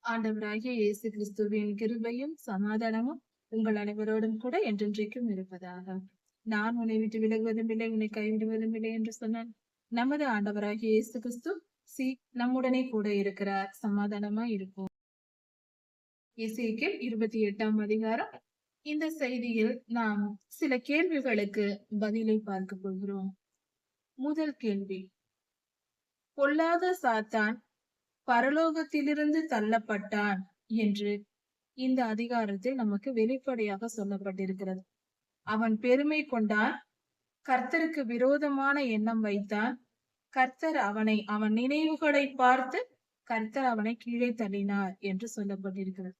ஆண்டவராகிய இயேசு கிறிஸ்துவின் கிருபையும் சமாதானமும் உங்கள் அனைவரோடும் கூட என்றென்றைக்கும் இருப்பதாக. நான் உன்னை விட்டு விலகுவதும் இல்லை, உன்னை கைவிடுவதும் இல்லை என்று சொன்னான். நமது ஆண்டவராகிய இயேசு கிறிஸ்து நம்முடனே கூட இருக்கிறார். சமாதானமா இருப்போம். எசேக்கியேல் 28ஆம் அதிகாரம். இந்த செய்தியில் நாம் சில கேள்விகளுக்கு பதிலை பார்க்க போகிறோம். முதல் கேள்வி, பொல்லாத சாத்தான் பரலோகத்திலிருந்து தள்ளப்பட்டான் என்று இந்த அதிகாரத்தில் நமக்கு வெளிப்படையாக சொல்லப்பட்டிருக்கிறது. அவன் பெருமை கொண்டான், கர்த்தருக்கு விரோதமான எண்ணம் வைத்தான், கர்த்தர் அவன் நினைவுகளை பார்த்து கர்த்தர் அவனை கீழே தள்ளினார் என்று சொல்லப்பட்டிருக்கிறது.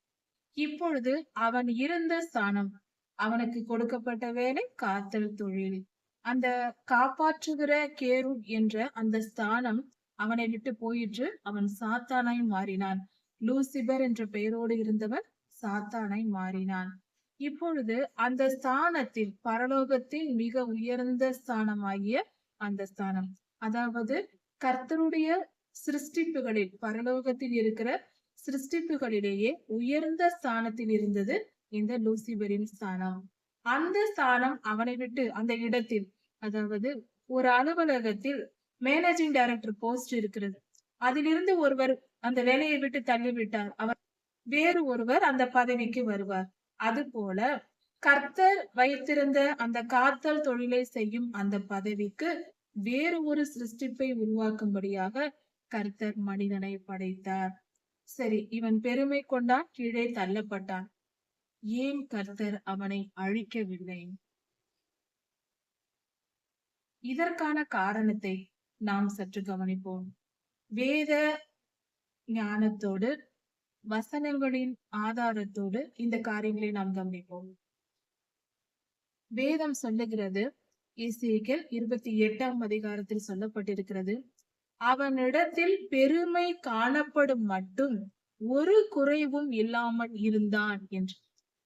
இப்பொழுது அவன் இருந்த ஸ்தானம், அவனுக்கு கொடுக்கப்பட்ட வேலை காத்தல் தொழில். அந்த காப்பாற்றுகிற கேருப் என்ற அந்த ஸ்தானம் அவனை விட்டு போயிற்று. அவன் சாத்தானாய் மாறினான். லூசிபர் என்ற பெயரோடு இருந்தவன் சாத்தானாய் மாறினான். இப்பொழுது அந்த ஸ்தானத்தில், பரலோகத்தின் மிக உயர்ந்த ஸ்தானமாகிய அந்த ஸ்தானம், அதாவது கர்த்தருடைய சிருஷ்டிப்புகளில், பரலோகத்தில் இருக்கிற சிருஷ்டிப்புகளிலேயே உயர்ந்த ஸ்தானத்தில் இருந்தது இந்த லூசிபரின் ஸ்தானம். அந்த ஸ்தானம் அவனை விட்டு, அந்த இடத்தில், அதாவது ஒரு அலுவலகத்தில் மேனேஜிங் டைரக்டர் போஸ்ட் இருக்கிறது. அதிலிருந்து ஒருவர் அந்த வேலையை விட்டு தள்ளிவிட்டார், அவர் வேறு ஒருவர் அந்த பதவிக்கு வருவார். அது போல கர்த்தர் வைத்திருந்த அந்த காத்தல் தொழிலை செய்யும் அந்த பதவிக்கு வேறு ஒரு சிருஷ்டிப்பை உருவாக்கும்படியாக கர்த்தர் மனிதனை படைத்தார். சரி, இவன் பெருமை கொண்டான், கீழே தள்ளப்பட்டான். ஏன் கர்த்தர் அவனை அழிக்கவில்லை? இதற்கான காரணத்தை நாம் சற்று கவனிப்போம். வேத ஞானத்தோடு, வசனங்களின் ஆதாரத்தோடு இந்த காரியங்களை நாம் கவனிப்போம். வேதம் சொல்லுகிறது, எசேக்கியேல் 28ஆம் அதிகாரத்தில் சொல்லப்பட்டிருக்கிறது, அவனிடத்தில் பெருமை காணப்படும் மட்டும் ஒரு குறைவும் இல்லாமல் இருந்தான் என்று.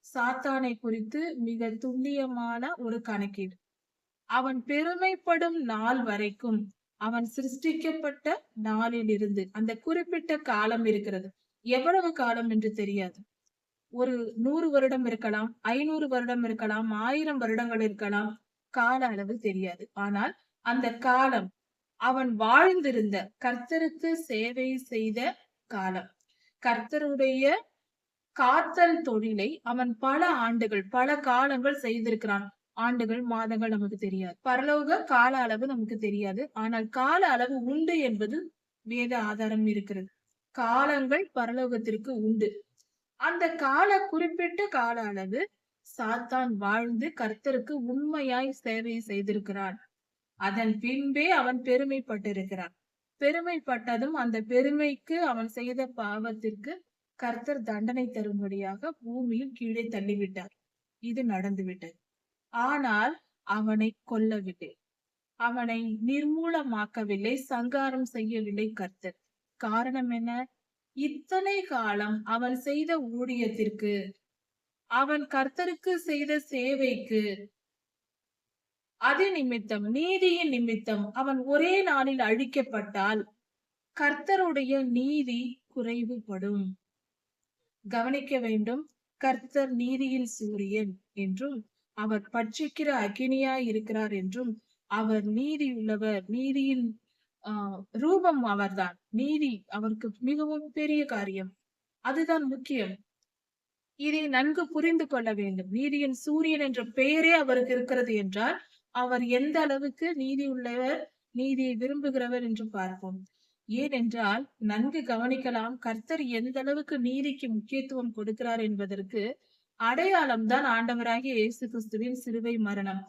சாத்தானை குறித்து மிக துல்லியமான ஒரு கணக்கீடு. அவன் பெருமைப்படும் நாள் வரைக்கும், அவன் சிருஷ்டிக்கப்பட்ட நாளிலிருந்து, அந்த குறிப்பிட்ட காலம் இருக்கிறது. எவ்வளவு காலம் என்று தெரியாது. ஒரு 100 வருடம் இருக்கலாம், 500 வருடம் இருக்கலாம், 1000 வருடங்கள் இருக்கலாம். கால அளவு தெரியாது. ஆனால் அந்த காலம் அவன் வாழ்ந்திருந்த, கர்த்தருக்கு சேவை செய்த காலம், கர்த்தருடைய காத்தல் தொழிலை அவன் பல ஆண்டுகள், பல காலங்கள் செய்திருக்கிறான். ஆண்டுகள், மாதங்கள் நமக்கு தெரியாது. பரலோக கால அளவு நமக்கு தெரியாது. ஆனால் கால அளவு உண்டு என்பது வேத ஆதாரம் இருக்கிறது. காலங்கள் பரலோகத்திற்கு உண்டு. அந்த குறிப்பிட்ட கால அளவு சாத்தான் வாழ்ந்து கர்த்தருக்கு உண்மையாய் சேவை செய்திருக்கிறான். அதன் பின்பே அவன் பெருமைப்பட்டிருக்கிறான். பெருமைப்பட்டதும் அந்த பெருமைக்கு, அவன் செய்த பாவத்திற்கு கர்த்தர் தண்டனை தரும்படியாக பூமியில் கீழே தள்ளிவிட்டார். இது நடந்துவிட்டது. ஆனால் அவனை கொல்லவில்லை, அவனை நிர்மூலமாக்கவில்லை, சங்காரம் செய்யவில்லை கர்த்தர். காரணம் என்ன? இத்தனை காலம் அவன் செய்த ஊழியத்திற்கு, அவன் கர்த்தருக்கு செய்த சேவைக்கு, அது நிமித்தம், நீதியின் நிமித்தம் அவன் ஒரே நாளில் அழிக்கப்பட்டால் கர்த்தருடைய நீதி குறைவுபடும். கவனிக்க வேண்டும், கர்த்தர் நீதியில் சூரியன் என்றும், அவர் பட்சிக்கிற அக்கினியாய் இருக்கிறார் என்றும், அவர் நீதி உள்ளவர், நீதியின் ரூபம் அவர்தான். நீதி அவருக்கு மிகவும் பெரிய காரியம். அதுதான் முக்கியம். இதை நன்கு புரிந்து கொள்ள வேண்டும். நீதியின் சூரியன் என்ற பெயரே அவருக்கு இருக்கிறது என்றால் அவர் எந்த அளவுக்கு நீதி உள்ளவர், நீதியை விரும்புகிறவர் என்று பார்ப்போம். ஏனென்றால் நன்கு கவனிக்கலாம், கர்த்தர் எந்த அளவுக்கு நீதிக்கு முக்கியத்துவம் கொடுக்கிறார் என்பதற்கு அடையாளம் தான் ஆண்டவராகிய இயேசு கிறிஸ்துவின் சிலுவை மரணம்.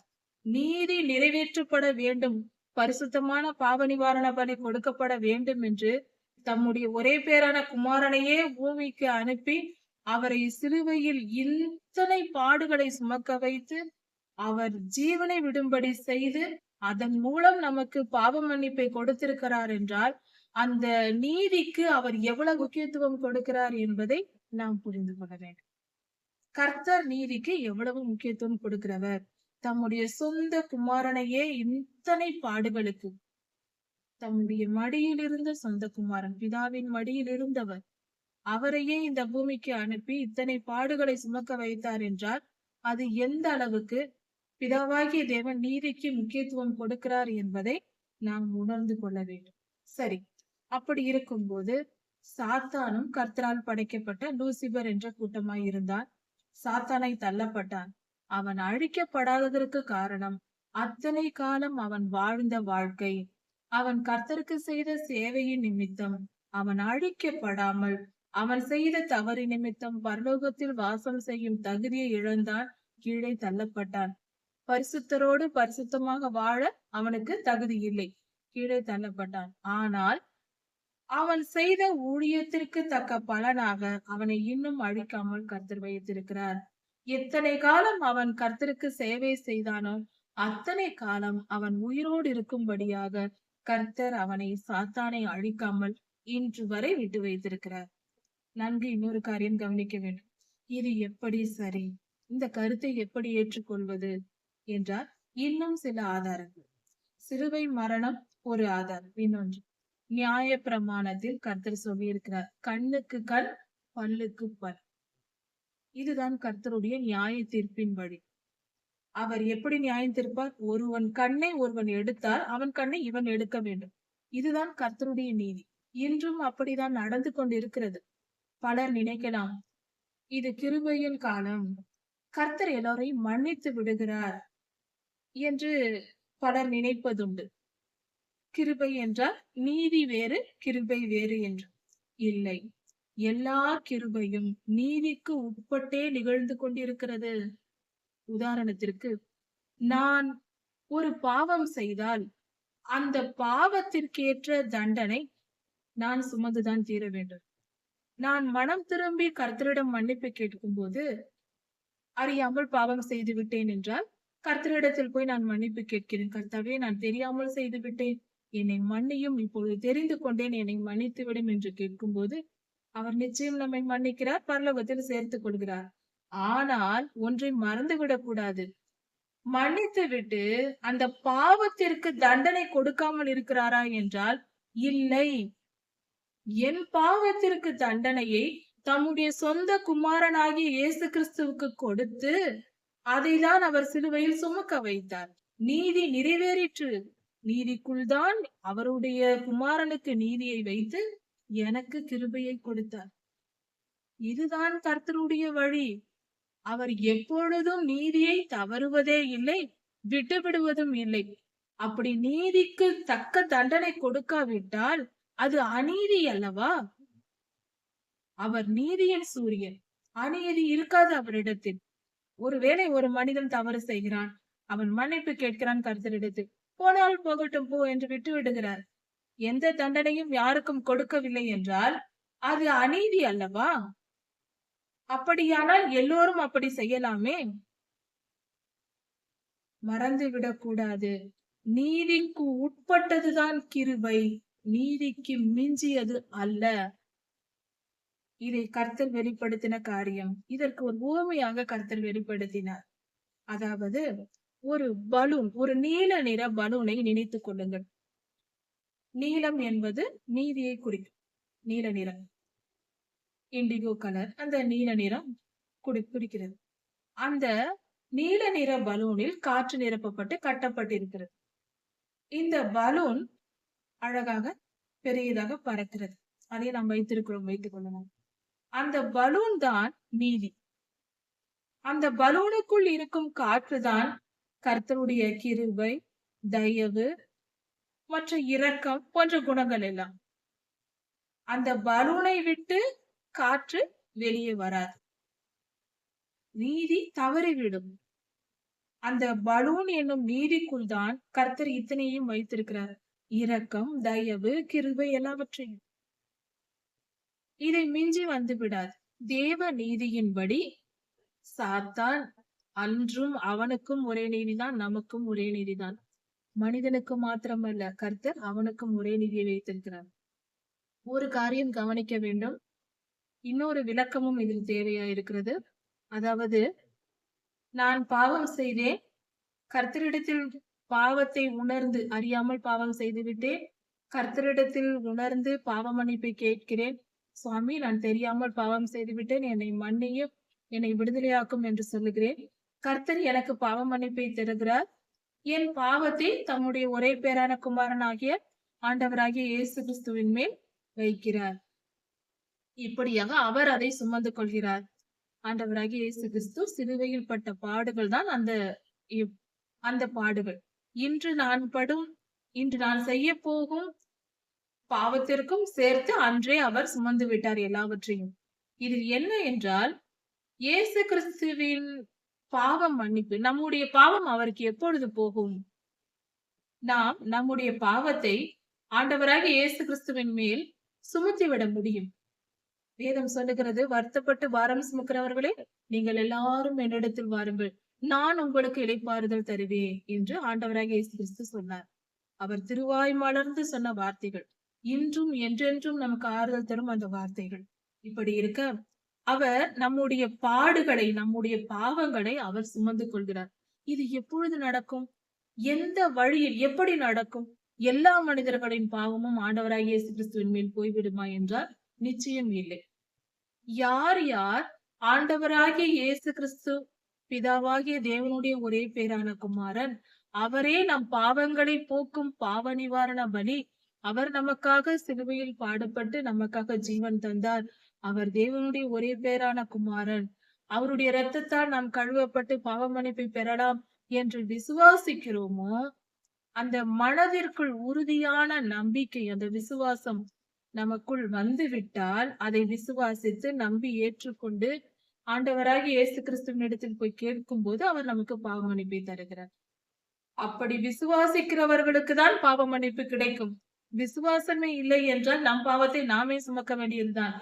நீதி நிறைவேற்றப்பட வேண்டும், பரிசுத்தமான பாவ நிவாரண பலி கொடுக்கப்பட வேண்டும் என்று தம்முடைய ஒரே பேரான குமாரனையே பூமிக்கு அனுப்பி அவரை சிலுவையில் இத்தனை பாடுகளை சுமக்க வைத்து அவர் ஜீவனை விடும்படி செய்து அதன் மூலம் நமக்கு பாவ மன்னிப்பை கொடுத்திருக்கிறார் என்றால் அந்த நீதிக்கு அவர் எவ்வளவு முக்கியத்துவம் கொடுக்கிறார் என்பதை நாம் புரிந்து கொள்ள வேண்டும். கர்த்தர் நீதிக்கு எவ்வளவு முக்கியத்துவம் கொடுக்கிறவர். தம்முடைய சொந்த குமாரனையே இத்தனை பாடுகளுக்கு, தம்முடைய மடியில் இருந்த சொந்த குமாரன், பிதாவின் மடியில் இருந்தவர், அவரையே இந்த பூமிக்கு அனுப்பி இத்தனை பாடுகளை சுமக்க வைத்தார் என்றால் அது எந்த அளவுக்கு பிதாவாகிய தேவன் நீதிக்கு முக்கியத்துவம் கொடுக்கிறார் என்பதை நாம் உணர்ந்து கொள்ள வேண்டும். சரி, அப்படி இருக்கும்போது சாத்தானும் கர்த்தரால் படைக்கப்பட்ட லூசிபர் என்ற கூட்டமாய் இருந்தான். சாத்தானை தள்ளப்பட்டான். அவன் அழிக்கப்படாததற்கு காரணம் அத்தனை காலம் அவன் வாழ்ந்த வாழ்க்கை, அவன் கர்த்தருக்கு செய்த சேவையின் நிமித்தம் அவன் அழிக்கப்படாமல் அவன் செய்த தவறு நிமித்தம் பரலோகத்தில் வாசம் செய்யும் தகுதியை இழந்தான், கீழே தள்ளப்பட்டான். பரிசுத்தரோடு பரிசுத்தமாக வாழ அவனுக்கு தகுதி இல்லை, கீழே தள்ளப்பட்டான். ஆனால் அவன் செய்த ஊழியத்திற்கு தக்க பலனாக அவனை இன்னும் அழிக்காமல் கர்த்தர் வைத்திருக்கிறார். எத்தனை காலம் அவன் கர்த்தருக்கு சேவை செய்தானோ அத்தனை காலம் அவன் உயிரோடு இருக்கும்படியாக கர்த்தர் அவனை சாத்தானை அழிக்காமல் இன்று வரை விட்டு வைத்திருக்கிறார். நன்கு இன்னொரு காரியம் கவனிக்க வேண்டும். இது எப்படி சரி? இந்த கருத்தை எப்படி ஏற்றுக்கொள்வது என்றால் இன்னும் சில ஆதாரங்கள். சிலுவை மரணம் ஒரு ஆதாரம். இன்னொன்று, நியாய பிரமாணத்தில் கர்த்தர் சொல்லி இருக்கிறார், கண்ணுக்கு கண் பல்லுக்கு பல். இதுதான் கர்த்தருடைய நியாய தீர்ப்பின் வழி. அவர் எப்படி நியாயம் தீர்ப்பார்? ஒருவன் கண்ணை ஒருவன் எடுத்தால் அவன் கண்ணை இவன் எடுக்க வேண்டும். இதுதான் கர்த்தருடைய நீதி. இன்றும் அப்படிதான் நடந்து கொண்டிருக்கிறது. பலர் நினைக்கலாம், இது கிருபையின் காலம், கர்த்தர் எல்லோரையும் மன்னித்து விடுகிறார் என்று பலர் நினைப்பதுண்டு. கிருபை என்றால் நீதி வேறு, கிருபை வேறு என்று இல்லை. எல்லா கிருபையும் நீதிக்கு உட்பட்டே நிகழ்ந்து கொண்டிருக்கிறது. உதாரணத்திற்கு, நான் ஒரு பாவம் செய்தால் அந்த பாவத்திற்கேற்ற தண்டனை நான் சுமந்துதான் தீர வேண்டும். நான் மனம் திரும்பி கர்த்தரிடம் மன்னிப்பு கேட்கும் போது அறியாமல் பாவம் செய்து விட்டேன் என்றால் கர்த்தரிடத்தில் போய் நான் மன்னிப்பு கேட்கிறேன். கர்த்தாவே, நான் தெரியாமல் செய்து விட்டேன், என்னை மன்னியும், இப்பொழுது தெரிந்து கொண்டேன், என்னை மன்னித்து விடும் என்று கேட்கும் போது அவர் நிச்சயம் நம்மை மன்னிக்கிறார், பரலோகத்தில் சேர்த்துக் கொள்கிறார். ஆனால் ஒன்றை மறந்துவிடக் கூடாது. மன்னித்து விட்டு அந்த பாவத்திற்கு தண்டனை கொடுக்காமல் இருக்கிறாரா என்றால் இல்லை. என் பாவத்திற்கு தண்டனையை தம்முடைய சொந்த குமாரனாகிய இயேசு கிறிஸ்துவுக்கு கொடுத்து அதைதான் அவர் சிலுவையில் சுமக்க வைத்தார். நீதி நிறைவேறிற்று. நீதிக்குள் தான் அவருடைய குமாரனுக்கு நீதியை வைத்து எனக்கு கிருபையை கொடுத்தார். இதுதான் கர்த்தருடைய வழி. அவர் எப்பொழுதும் நீதியை தவறுவதே இல்லை, விட்டுவிடுவதும் இல்லை. அப்படி நீதிக்கு தக்க தண்டனை கொடுக்காவிட்டால் அது அநீதி அல்லவா? அவர் நீதியின் சூரியன். அநீதி இருக்காது அவரிடத்தில். ஒருவேளை ஒரு மனிதன் தவறு செய்கிறான், அவன் மன்னிப்பு கேட்கிறான் கர்த்தரிடத்தில், போனால் போகட்டும் போ என்று விட்டு விடுகிறார். எந்த தண்டனையும் யாருக்கும் கொடுக்கவில்லை என்றால் அது அநீதி அல்லவா? அப்படியானால் எல்லோரும் அப்படி செய்யலாமே. மறந்துவிடக் கூடாது, நீதிக்கு உட்பட்டதுதான் கிருபை, நீதிக்கு மிஞ்சியது அல்ல. இதை கர்த்தர் வெளிப்படுத்தின காரியம். இதற்கு ஒரு உவமையாக கர்த்தர் வெளிப்படுத்தினார். அதாவது, ஒரு பலூன், ஒரு நீல நிற பலூனை நினைத்துக் கொள்ளுங்கள். நீலம் என்பது நீதியை குறிக்கும். நீல நிறம், இண்டிகோ கலர், அந்த நீல நிறம் குறிக்கிறது. அந்த நீல நிற பலூனில் காற்று நிரப்பப்பட்டு கட்டப்பட்டிருக்கிறது. இந்த பலூன் அழகாக பெரியதாக பறக்கிறது. அதை நாம் வைத்திருக்கிறோம், வைத்துக் கொள்ளலாம். அந்த பலூன் தான் நீதி. அந்த பலூனுக்குள் இருக்கும் காற்றுதான் கர்த்தருடைய கிருபை, தயவு மற்ற இரக்கம் போன்ற குணங்கள் எல்லாம். அந்த பலூனை விட்டு காற்று வெளியே வராது. நீதி தவறிவிடும். அந்த பலூன் என்னும் நீதிக்குள் தான் கர்த்தர் இத்தனையும் வைத்திருக்கிறார். இரக்கம், தயவு, கிருபை எல்லாவற்றையும். இதை மிஞ்சி வந்து விடாது. தேவ நீதியின்படி சாத்தான் அன்றும் அவனுக்கும் ஒரே நீதிதான், நமக்கும் ஒரே நீதிதான். மனிதனுக்கு மாத்திரமல்ல, கர்த்தர் அவனுக்கும் ஒரே நீதியை வைத்திருக்கிறார். ஒரு காரியம் கவனிக்க வேண்டும். இன்னொரு விளக்கமும் இதில் தேவையா இருக்கிறது. அதாவது, நான் பாவம் செய்தேன், கர்த்தரிடத்தில் பாவத்தை உணர்ந்து, அறியாமல் பாவம் செய்துவிட்டேன், கர்த்தரிடத்தில் உணர்ந்து பாவ மன்னிப்பை கேட்கிறேன், சுவாமி, நான் தெரியாமல் பாவம் செய்துவிட்டேன், என்னை மன்னியும், என்னை விடுதலையாக்கும் என்று சொல்லுகிறேன். கர்த்தர் எனக்கு பாவ மன்னிப்பை தருகிறார். என் பாவத்தை தம்முடைய ஒரே பேரான குமாரனாகிய ஆண்டவராகிய இயேசு கிறிஸ்துவின் மேல் வைக்கிறார். இப்படியாக அவர் அதை சுமந்து கொள்கிறார். ஆண்டவராகிய இயேசு கிறிஸ்து சிலுவையில் பட்ட பாடுகள் தான் அந்த பாடுகள். இன்று நான் செய்ய போகும் பாவத்திற்கும் சேர்த்து அன்றே அவர் சுமந்து விட்டார் எல்லாவற்றையும். இதில் என்ன என்றால், இயேசு கிறிஸ்துவின் பாவம் மன்னிப்பு, நம்முடைய பாவம் அவருக்கு எப்பொழுது போகும்? நாம் நம்முடைய பாவத்தை ஆண்டவராகிய இயேசு கிறிஸ்துவின் மேல் சுமத்திவிட முடியும். வேதம் சொல்லுகிறது, வருத்தப்பட்டு பாரம் சுமக்கிறவர்களே, நீங்கள் எல்லாரும் என்னிடத்தில் வாருங்கள், நான் உங்களுக்கு இளைப்பாறுதல் தருவேன் என்று ஆண்டவராகிய இயேசு கிறிஸ்து சொன்னார். அவர் திருவாய் மலர்ந்து சொன்ன வார்த்தைகள் இன்றும் என்றென்றும் நமக்கு ஆறுதல் தரும் அந்த வார்த்தைகள். இப்படி இருக்க, அவர் நம்முடைய பாடுகளை, நம்முடைய பாவங்களை அவர் சுமந்து கொள்கிறார். இது எப்பொழுது நடக்கும்? எந்த வழியில், எப்படி நடக்கும்? எல்லா மனிதர்களின் பாவமும் ஆண்டவராகிய இயேசு கிறிஸ்துவின் மேல் போய்விடுமா என்றால் நிச்சயம் இல்லை. யார் யார் ஆண்டவராகிய இயேசு கிறிஸ்து, பிதாவாகிய தேவனுடைய ஒரே பேரான குமாரன், அவரே நம் பாவங்களை போக்கும் பாவ நிவாரண பலி, அவர் நமக்காக சிலுவையில் பாடுபட்டு நமக்காக ஜீவன் தந்தார், அவர் தேவனுடைய ஒரே பேரான குமாரன், அவருடைய இரத்தத்தால் நாம் கழுவப்பட்டு பாவ மன்னிப்பை பெறலாம் என்று விசுவாசிக்கிறோமோ, அந்த மனதிற்குள் உறுதியான நம்பிக்கை, அந்த விசுவாசம் நமக்குள் வந்து விட்டால், அதை விசுவாசித்து நம்பி ஏற்றுக்கொண்டு ஆண்டவராகிய இயேசு கிறிஸ்துவின் இடத்தில் போய் கேட்கும் போது அவர் நமக்கு பாவ மன்னிப்பை தருகிறார். அப்படி விசுவாசிக்கிறவர்களுக்கு தான் பாவ மன்னிப்பு கிடைக்கும். விசுவாசமே இல்லை என்றால் நம் பாவத்தை நாமே சுமக்க வேண்டியதுதான்.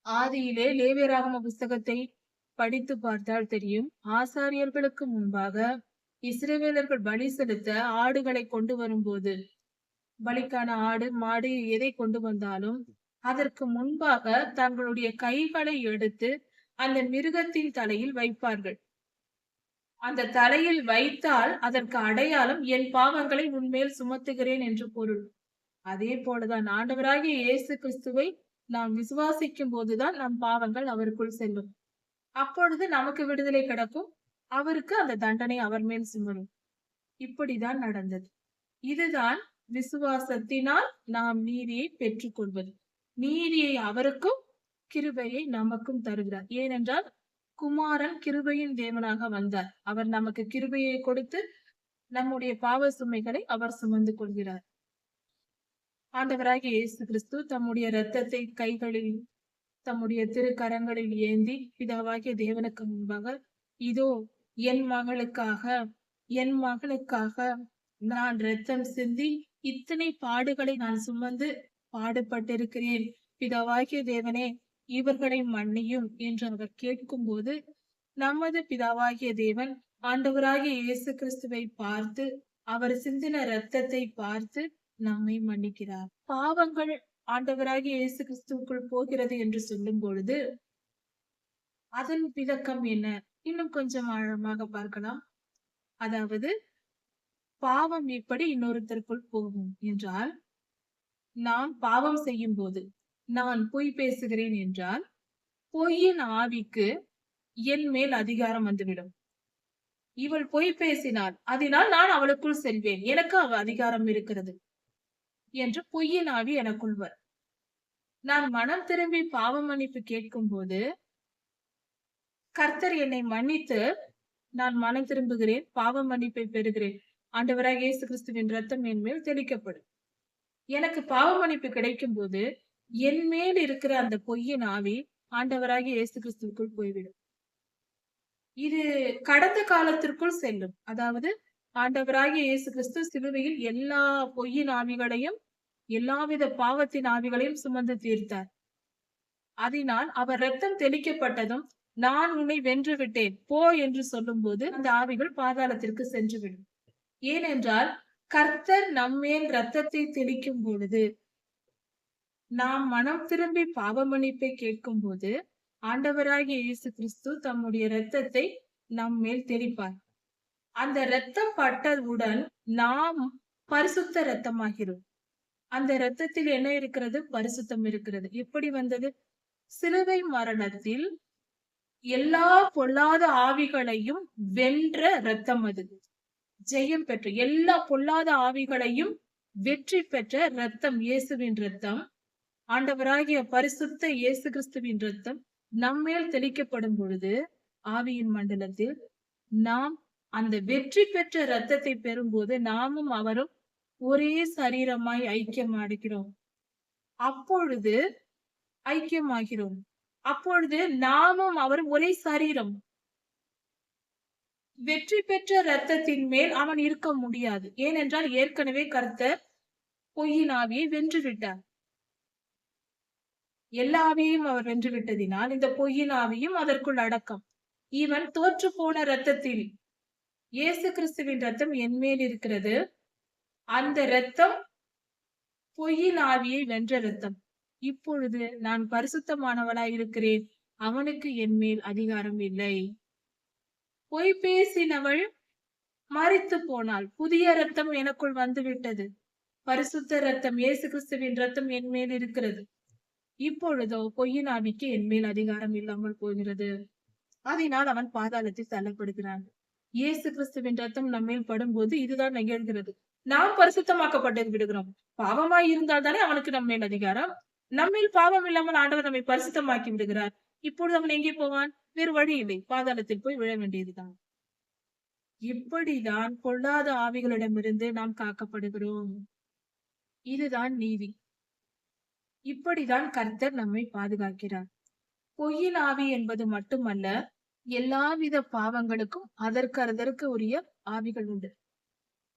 ஆதியிலே லேவியராகம புஸ்தகத்தை படித்து பார்த்தால் தெரியும், ஆசாரியர்களுக்கு முன்பாக இஸ்ரவேலர்கள் பலி செலுத்த ஆடுகளை கொண்டு வரும்போது, பலிக்கான ஆடு மாடு எதை கொண்டு வந்தாலும் அதற்கு முன்பாக தங்களுடைய கைகளை எடுத்து அந்த மிருகத்தின் தலையில் வைப்பார்கள். அந்த தலையில் வைத்தால் அதற்கு அடையாளம், என் பாவங்களை உன்மேல் சுமத்துகிறேன் என்று பொருள். அதே போலதான் ஆண்டவராகிய இயேசு கிறிஸ்துவை நாம் விசுவாசிக்கும் போதுதான் நம் பாவங்கள் அவருக்குள் செல்லும். அப்பொழுது நமக்கு விடுதலை கிடைக்கும், அவருக்கு அந்த தண்டனை அவர் மேல் சுமரும். இப்படிதான் நடந்தது. இதுதான் விசுவாசத்தினால் நாம் நீதியை பெற்றுக் கொள்வது. நீதியை அவருக்கும், கிருபையை நமக்கும் தருகிறார். ஏனென்றால் குமாரன் கிருபையின் தேவனாக வந்தார். அவர் நமக்கு கிருபையை கொடுத்து நம்முடைய பாவ சுமைகளை அவர் சுமந்து கொள்கிறார். ஆண்டவராகிய இயேசு கிறிஸ்து தம்முடைய இரத்தத்தை கைகளில், தம்முடைய திருக்கரங்களில் ஏந்தி பிதாவாகிய தேவனுக்கு முன்பாக, இதோ என் மகளுக்காக நான் இரத்தம் சிந்தி இத்தனை பாடுகளை நான் சுமந்து பாடுபட்டிருக்கிறேன், பிதாவாகிய தேவனே இவர்களை மன்னியும் என்று அவர் கேட்கும் போது, நமது பிதாவாகிய தேவன் ஆண்டவராகிய இயேசு கிறிஸ்துவை பார்த்து, அவர் சிந்தின இரத்தத்தை பார்த்து நம்மை மன்னிக்கிறார். பாவங்கள் ஆண்டவராகிய இயேசு கிறிஸ்துவுக்குள் போகிறது என்று சொல்லும் பொழுது அதன் விளக்கம் என்ன? இன்னும் கொஞ்சம் ஆழமாக பார்க்கலாம். அதாவது, பாவம் எப்படி இன்னொருத்தருக்குள் போகும் என்றால், நாம் பாவம் செய்யும் போது, நான் பொய் பேசுகிறேன் என்றால், பொய்யின் ஆவிக்கு என் மேல் அதிகாரம் வந்துவிடும். இவள் பொய் பேசினாள், அதனால் நான் அவளுக்குள் செல்வேன், எனக்கு அவ அதிகாரம் இருக்கிறது என்று பொய்யின் ஆவி எனக்குள் வரும். நான் மனம் திரும்பி பாவ மன்னிப்பு கேட்கும் போது, கர்த்தர் என்னை மன்னித்து நான் மனம் திரும்புகிறேன், பாவ மன்னிப்பை பெறுகிறேன், ஆண்டவராகிய இயேசு கிறிஸ்துவின் ரத்தம் என் மேல் தெளிக்கப்படும். எனக்கு பாவ மன்னிப்பு கிடைக்கும் போது என் மேல் இருக்கிற அந்த பொய்யின் ஆவி ஆண்டவராகிய இயேசு கிறிஸ்துவுக்குள் போய்விடும். இது கடந்த காலத்திற்குள் செல்லும். அதாவது, ஆண்டவராகிய இயேசு கிறிஸ்து சிலுவையில் எல்லா பொய்யின் ஆவிகளையும், எல்லாவித பாவத்தின் ஆவிகளையும் சுமந்து தீர்த்தார். அதனால் அவர் ரத்தம் தெளிக்கப்பட்டதும், நான் உன்னை வென்று விட்டேன் போ என்று சொல்லும் போது அந்த ஆவிகள் பாதாளத்திற்கு சென்றுவிடும். ஏனென்றால் கர்த்தர் நம்மேல் ரத்தத்தை தெளிக்கும் பொழுது, நாம் மனம் திரும்பி பாவ மன்னிப்பை கேட்கும் போது, ஆண்டவராகிய இயேசு கிறிஸ்து தம்முடைய இரத்தத்தை நம் மேல் தெளிப்பார். அந்த இரத்தம் பட்டவுடன் நாம் பரிசுத்த இரத்தமாகிறோம். அந்த இரத்தத்தில் என்ன இருக்கிறது? பரிசுத்தம் இருக்கிறது. எப்படி வந்தது? சிலுவை மரணத்தில் எல்லா பொல்லாத ஆவிகளையும் வென்ற இரத்தம் அது. ஜெயம் பெற்ற எல்லா பொல்லாத ஆவிகளையும் வெற்றி பெற்ற இரத்தம் இயேசுவின் இரத்தம். ஆண்டவராகிய பரிசுத்த இயேசு கிறிஸ்துவின் இரத்தம் நம்மேல் தெளிக்கப்படும் பொழுது ஆவியின் மண்டலத்தில் நாம் அந்த வெற்றி பெற்ற இரத்தத்தை பெறும்போது நாமும் அவரும் ஒரே சரீரமாய் ஐக்கியமாகிறோம். அப்பொழுது ஐக்கியமாகிறோம். அப்பொழுது நாமும் அவரும் ஒரே சரீரம். வெற்றி பெற்ற இரத்தத்தின் மேல் அவன் இருக்க முடியாது. ஏனென்றால் ஏற்கனவே கர்த்தர் பொய்யின் ஆவியை வென்று விட்டார். எல்லா ஆவியையும் அவர் வென்று விட்டதினால் இந்த பொய்யின் ஆவியும் அதற்குள் அடக்கம். இவன் தோற்று போன இரத்தத்தில் இயேசு கிறிஸ்துவின் இரத்தம் என் மேல் இருக்கிறது. அந்த இரத்தம் பொய்யின் ஆவியை வென்ற இரத்தம். இப்பொழுது நான் பரிசுத்தமானவளாய் இருக்கிறேன். அவனுக்கு என் மேல் அதிகாரம் இல்லை. பொய் பேசினவள் மரித்து போனாள். புதிய இரத்தம் எனக்குள் வந்துவிட்டது. பரிசுத்த இரத்தம் இயேசு கிறிஸ்துவின் இரத்தம் என் மேல் இருக்கிறது. இப்பொழுதோ பொய்யின் ஆவிக்கு என் மேல் அதிகாரம் இல்லாமல் போகிறது. அதனால் அவன் பாதாளத்தில் தள்ளப்படுகிறான். இயேசு கிறிஸ்துவின் ரத்தம் நம்மேல் படும்போது இதுதான் நிகழ்கிறது. நாம் பரிசுத்தமாக்கப்பட்டு விடுகிறோம். பாவமாய் இருந்தால் தானே அவனுக்கு நம்மேல் அதிகாரம். நம்மேல் பாவம் இல்லாமல் ஆண்டவர் நம்மை பரிசுத்தமாக்கி விடுகிறார். இப்பொழுது அவன் எங்கே போவான்? வேறு வழி இல்லை, பாதாளத்தில் போய் விழ வேண்டியதுதான். இப்படிதான் பொல்லாத ஆவிகளிடமிருந்து நாம் காக்கப்படுகிறோம். இதுதான் நீதி. இப்படிதான் கர்த்தர் நம்மை பாதுகாக்கிறார். பொய்யின் ஆவி என்பது மட்டுமல்ல, எல்லாவித பாவங்களுக்கும் அதற்கு உரிய ஆவிகள் உண்டு.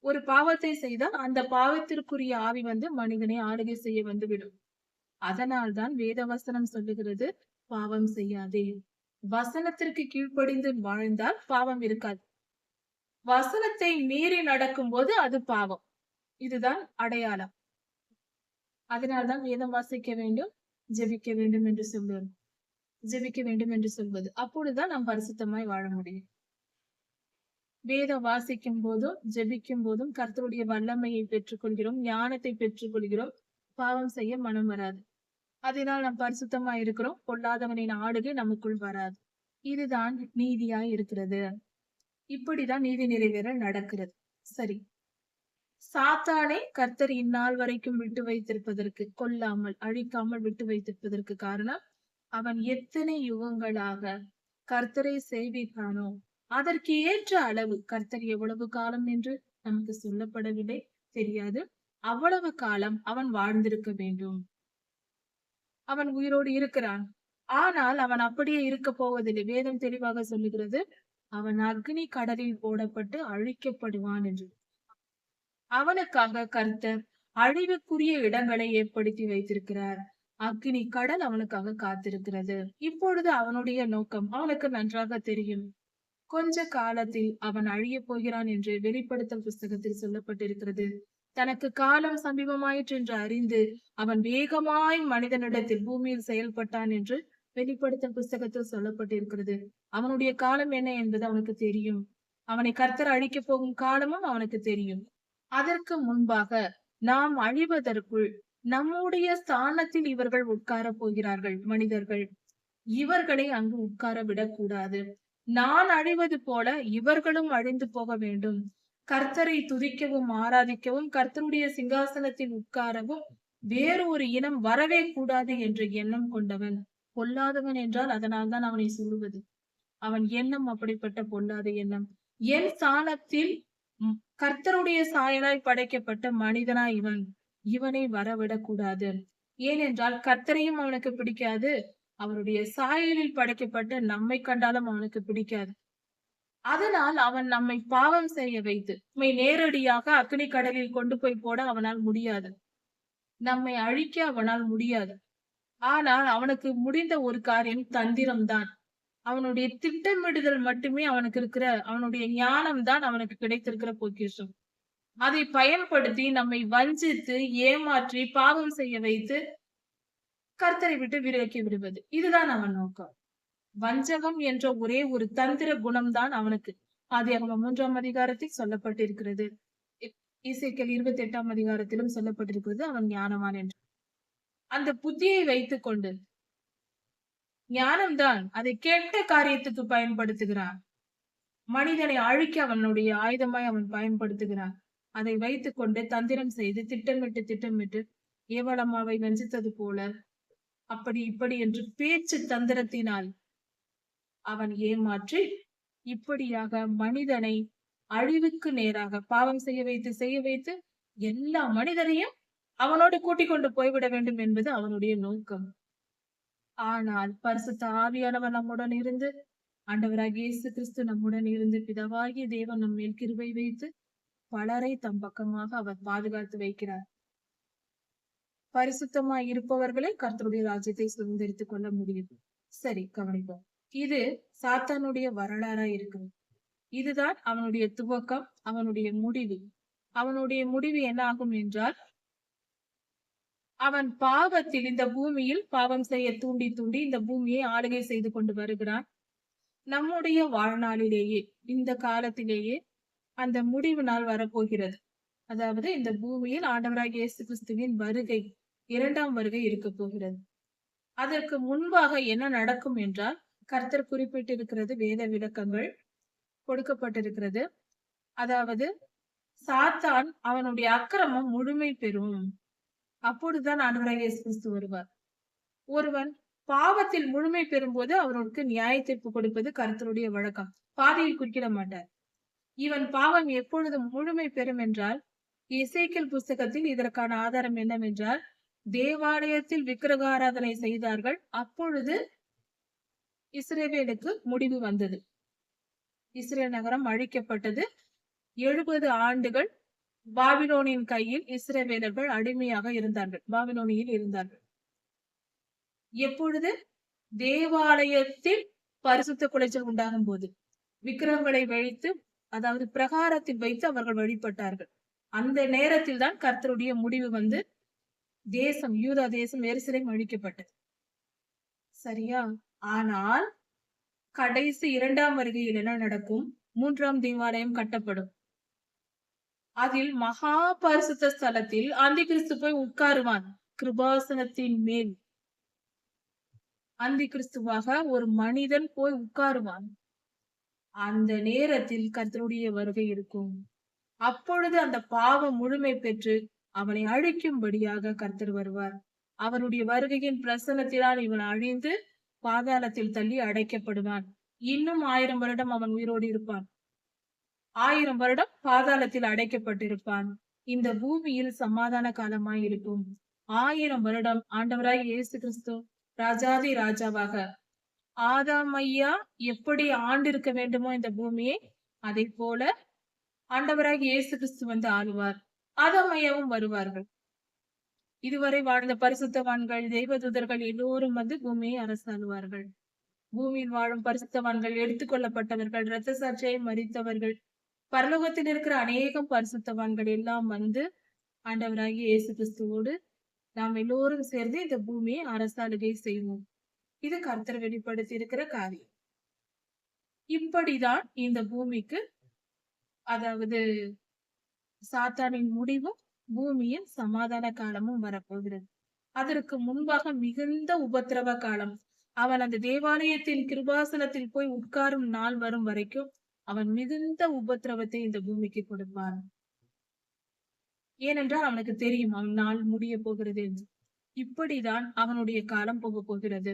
ஒரு பாவத்தை செய்தால் அந்த பாவத்திற்குரிய ஆவி மனிதனை ஆளுகை செய்ய வந்துவிடும். அதனால்தான் வேத வசனம் சொல்லுகிறது, பாவம் செய்யாதே. வசனத்திற்கு கீழ்ப்படிந்து வாழ்ந்தால் பாவம் இருக்காது. வசனத்தை மீறி நடக்கும் போது அது பாவம். இதுதான் அடையாளம். அதனால்தான் வேதம் வாசிக்க வேண்டும், ஜெபிக்க வேண்டும் என்று சொல்லுவோம். ஜெபிக்க வேண்டும் என்று சொல்வது. அப்பொழுதுதான் நாம் பரிசுத்தமாய் வாழ முடியும். வேதம் வாசிக்கும் போதும் ஜெபிக்கும் போதும் கர்த்தருடைய வல்லமையை பெற்றுக்கொள்கிறோம், ஞானத்தை பெற்றுக்கொள்கிறோம். பாவம் செய்ய மனம் வராது. அதனால் நாம் பரிசுத்தமாய் இருக்கிறோம். பொல்லாதவனின் ஆளுகை நமக்குள் வராது. இதுதான் நீதியாய் இருக்கிறது. இப்படிதான் நீதி நிறைவேற நடக்கிறது. சரி, சாத்தானை கர்த்தர் இந்நாள் வரைக்கும் விட்டு வைத்திருப்பதற்கு, கொல்லாமல் அழிக்காமல் விட்டு வைத்திருப்பதற்கு காரணம், அவன் எத்தனை யுகங்களாக கர்த்தரை சேவித்தானோ அதற்கு ஏற்ற அளவு, கர்த்தர் எவ்வளவு காலம் என்று நமக்கு சொல்லப்படவில்லை, தெரியாது. அவ்வளவு காலம் அவன் வாழ்ந்திருக்க வேண்டும். அவன் உயிரோடு இருக்கிறான். ஆனால் அவன் அப்படியே இருக்க போவதில்லை. வேதம் தெளிவாக சொல்லுகிறது, அவன் அக்னி கடலில் போடப்பட்டு அழிக்கப்படுவான் என்று. அவனுக்காக கர்த்தர் அழிவுக்குரிய இடங்களை ஏற்படுத்தி வைத்திருக்கிறார். அக்னி கடல் அவனுக்காக காத்திருக்கிறது. இப்பொழுது அவனுடைய நோக்கம் அவனுக்கு நன்றாக தெரியும். கொஞ்ச காலத்தில் அவன் அழிய போகிறான் என்று வெளிப்படுத்தல் புஸ்தகத்தில் சொல்லப்பட்டிருக்கிறது. தனக்கு காலம் சமீபமாயிற்று என்று அறிந்து அவன் வேகமாய் மனிதனிடத்தில் பூமியில் செயல்பட்டான் என்று வெளிப்படுத்தல் புஸ்தகத்தில் சொல்லப்பட்டிருக்கிறது. அவனுடைய காலம் என்ன என்பது அவனுக்கு தெரியும். அவனை கர்த்தர் அழிக்க போகும் காலமும் அவனுக்கு தெரியும். அதற்கு முன்பாக நாம் அழிவதற்குள் நம்முடைய ஸ்தானத்தில் இவர்கள் உட்கார போகிறார்கள். மனிதர்கள் இவர்களை அங்கு உட்கார விடக்கூடாது. நான் அழிவது போல இவர்களும் அழிந்து போக வேண்டும். கர்த்தரை துதிக்கவும் ஆராதிக்கவும் கர்த்தருடைய சிங்காசனத்தில் உட்காரவும் வேறு ஒரு இனம் வரவே கூடாது என்ற எண்ணம் கொண்டவன் பொல்லாதவன் என்றால் அதனால்தான் அவனை சொல்லுவது. அவன் எண்ணம் அப்படிப்பட்ட பொல்லாத எண்ணம். என் ஸ்தானத்தில் கர்த்தருடைய சாயலாய் படைக்கப்பட்ட மனிதனா இவனை வரவிடக்கூடாது. ஏனென்றால் கர்த்தரையும் அவனுக்கு பிடிக்காது, அவருடைய சாயலில் படைக்கப்பட்ட நம்மை கண்டாலும் அவனுக்கு பிடிக்காது. அதனால் அவன் நம்மை பாவம் செய்ய வைத்து நம்மை நேரடியாக அக்னி கடலில் கொண்டு போய் போட அவனால் முடியாது. நம்மை அழிக்க அவனால் முடியாது. ஆனால் அவனுக்கு முடிந்த ஒரு காரியம் தந்திரம்தான். அவனுடைய திட்டமிடுதல் மட்டுமே அவனுக்கு இருக்கிற, அவனுடைய ஞானம் தான் அவனுக்கு கிடைத்திருக்கிற பொக்கிஷம். அதை பயன்படுத்தி நம்மை வஞ்சித்து ஏமாற்றி பாவம் செய்ய வைத்து கர்த்தரை விட்டு விலக்கி விடுவது. இதுதான் அவன் நோக்கம். வஞ்சகம் என்ற ஒரே ஒரு தந்திர குணம்தான் அவனுக்கு. ஆதியாகமம் 3ஆம் அதிகாரத்தில் சொல்லப்பட்டிருக்கிறது. எசேக்கியேல் 28ஆம் அதிகாரத்திலும் சொல்லப்பட்டிருக்கிறது, அவன் ஞானவான் என்று. அந்த புத்தியை வைத்துக் கொண்டு ஞானம்தான் அதை கெட்ட காரியத்துக்கு பயன்படுத்துகிறான். மனிதனை அழிக்க அவனுடைய ஆயுதமாய் அவன் பயன்படுத்துகிறான். அதை வைத்துக் கொண்டு தந்திரம் செய்து திட்டமிட்டு ஏவலம்மாவை வஞ்சித்தது போல அப்படி இப்படி என்று பேச்சு தந்திரத்தினால் அவன் ஏமாற்றி இப்படியாக மனிதனை அழிவுக்கு நேராக பாவம் செய்ய வைத்து எல்லா மனிதரையும் அவனோடு கூட்டிக் கொண்டு போய்விட வேண்டும் என்பது அவனுடைய நோக்கம். ஆனால் பரிசுத்த ஆவியானவர் நம்முடன் இருந்து, ஆண்டவராகிய இயேசு கிறிஸ்து நம்முடன் இருந்து, பிதாவாகிய தேவன் நம் மேல் கிருபை வைத்து பலரை தம் பக்கமாக அவர் பாதுகாத்து வைக்கிறார். பரிசுத்தமாய் இருப்பவர்களே கர்த்தருடைய ராஜ்யத்தை சுதந்திரித்துக் கொள்ள முடியும். சரி, கவனிப்போம். இது சாத்தானுடைய வரலாறா இருக்குது. இதுதான் அவனுடைய துவக்கம், அவனுடைய முடிவு. அவனுடைய முடிவு என்ன ஆகும் என்றால், அவன் பாவத்தில் இந்த பூமியில் பாவம் செய்ய தூண்டி இந்த பூமியை ஆளுகை செய்து கொண்டு வருகிறான். நம்முடைய வாழ்நாளிலேயே, இந்த காலத்திலேயே அந்த முடிவு நாள் வரப்போகிறது. அதாவது இந்த பூமியில் ஆண்டவராகிய இயேசு கிறிஸ்துவின் வருகை, இரண்டாம் வருகை இருக்க போகிறது. அதற்கு முன்பாக என்ன நடக்கும் என்றால், கர்த்தர் குறிப்பிட்டிருக்கிறது, வேத விளக்கங்கள் கொடுக்கப்பட்டிருக்கிறது. அதாவது சாத்தான் அவனுடைய அக்கிரமம் முழுமை பெறும். அப்பொழுதுதான் ஆண்டவராகிய இயேசு கிறிஸ்து வருவார். ஒருவன் பாவத்தில் முழுமை பெறும்போது அவனுக்கு நியாய தீர்ப்பு கொடுப்பது கர்த்தருடைய வழக்கம். பாதையில் குறுக்கிட மாட்டார். இவன் பாவம் எப்பொழுது முழுமை பெறும் என்றால், எசேக்கியேல் புஸ்தகத்தில் இதற்கான ஆதாரம் என்னவென்றால், தேவாலயத்தில் விக்கிரக ஆராதனை செய்தார்கள். அப்பொழுது இஸ்ரவேலுக்கு முடிவு வந்தது. இஸ்ரேல் நகரம் அழிக்கப்பட்டது. 70 ஆண்டுகள் பாபிலோனின் கையில் இஸ்ரவேலர்கள் அடிமையாக இருந்தார்கள், பாபிலோனியில் இருந்தார்கள். எப்பொழுது? தேவாலயத்தில் பரிசுத்த குலைச்சல் உண்டாகும் போது, விக்கிரகங்களை வைத்து, அதாவது பிரகாரத்தில் வைத்து அவர்கள் வழிபட்டார்கள். அந்த நேரத்தில் தான் கர்த்தருடைய முடிவு வந்து தேசம், யூதா தேசம், எருசலேம் அழிக்கப்பட்டது. சரியா? ஆனால் கடைசி இரண்டாம் வருகையில் என்ன நடக்கும்? 3ஆம் தேவாலயம் கட்டப்படும். அதில் மகா பரிசுத்த ஸ்தலத்தில் அந்தி கிறிஸ்து போய் உட்காருவான். கிருபாசனத்தின் மேல் அந்தி கிறிஸ்துவாக ஒரு மனிதன் போய் உட்காருவான். அந்த நேரத்தில் கர்த்தருடைய வருகை இருக்கும். அப்பொழுது அந்த பாவம் முழுமை பெற்று அவனை அழிக்கும்படியாக கர்த்தர் வருவார். அவருடைய வருகையின் பிரசன்னத்தினால் இவன் அழிந்து பாதாளத்தில் தள்ளி அடைக்கப்படுவான். இன்னும் 1000 வருடம் அவன் உயிரோடு இருப்பான். 1000 வருடம் பாதாளத்தில் அடைக்கப்பட்டிருப்பான். இந்த பூமியில் சமாதான காலமாய் இருக்கும். 1000 வருடம் ஆண்டவராய் இயேசு கிறிஸ்து ராஜாதி ராஜாவாக, ஆதாம் ஐயா எப்படி ஆண்டிருக்க வேண்டுமோ இந்த பூமியை, அதை போல ஆண்டவராய் இயேசு கிறிஸ்து வந்து ஆளுவார். ஆதாம் ஐயாவும் வருவார்கள். இதுவரை வாழ்ந்த பரிசுத்தவான்கள், தெய்வதூதர்கள் எல்லோரும் வந்து பூமியை அரசாளுவார்கள். பூமியில் வாழும் பரிசுத்தவான்கள், எடுத்துக்கொள்ளப்பட்டவர்கள், இரத்த சாட்சியை மரித்தவர்கள், பரலோகத்தில் இருக்கிற அநேகம் பரிசுத்தவான்கள் எல்லாம் வந்து ஆண்டவராகிய இயேசு கிறிஸ்துவோடு நாம் எல்லோரும் சேர்ந்து இந்த பூமியை அரசாளுகை செய்வோம். இது கர்த்தர் வெளிப்படுத்தி இருக்கிற காரியம். இப்படிதான் இந்த பூமிக்கு, அதாவது சாத்தானின் முடிவும் பூமியின் சமாதான காலமும் வரப்போகிறது. அதற்கு முன்பாக மிகுந்த உபத்திரவ காலம். அவன் அந்த தேவாலயத்தின் கிருபாசனத்தில் போய் உட்காரும் நாள் வரும் வரைக்கும் அவன் மிகுந்த உபத்திரவத்தை இந்த பூமிக்கு கொடுப்பான். ஏனென்றால் அவனுக்கு தெரியும் அவன் நாள் முடிய போகிறது என்று. இப்படிதான் அவனுடைய காலம் போக போகிறது.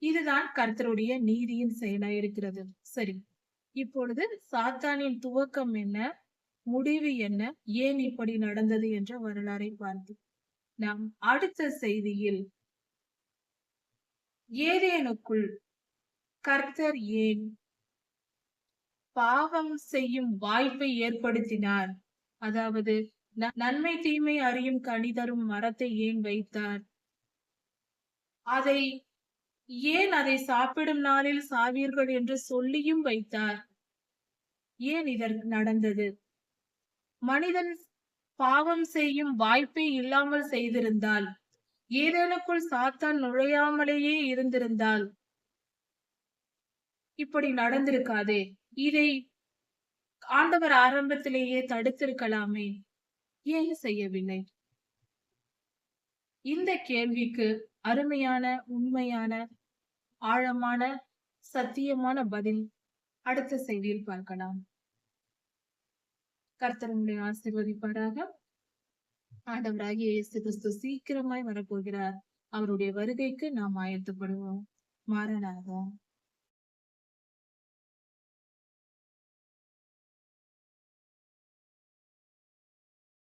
இதுதான் கர்த்தருடைய நீதியின் செயலாய் இருக்கிறது. சரி, இப்பொழுது சாத்தானின் துவக்கம் என்ன, முடிவு என்ன, ஏன் இப்படி நடந்தது என்ற வரலாறை பார்த்து நாம் அடுத்த செய்தியில் ஏதேனுக்குள் கர்த்தர் ஏன் பாவம் செய்யும் வாய்ப்பை ஏற்படுத்தினார், அதாவது நன்மை தீமை அறியும் கனி தரும் மரத்தை ஏன் வைத்தார், அதை சாப்பிடும் நாளில் சாவீர்கள் என்று சொல்லியும் வைத்தார், ஏன் இதற்கு நடந்தது? மனிதன் பாவம் செய்யும் வாய்ப்பை இல்லாமல் செய்திருந்தால், ஏதேனுக்குள் சாத்தான் நுழையாமலேயே இருந்திருந்தால் இப்படி நடந்திருக்காதே. இதை ஆண்டவர் ஆரம்பத்திலேயே தடுத்திருக்கலாமே, ஏன் செய்யவில்லை? இந்த கேள்விக்கு அருமையான, உண்மையான, ஆழமான சத்தியமான பதில் அடுத்த செய்தியில் பார்க்கலாம். கர்த்தர் உங்களை ஆசீர்வதிப்பாராக. ஆண்டவராகிய இயேசு கிறிஸ்து சீக்கிரமாய் வரப்போகிறார். அவருடைய வருகைக்கு நாம் ஆயத்தப்படுவோம். மாறனாக.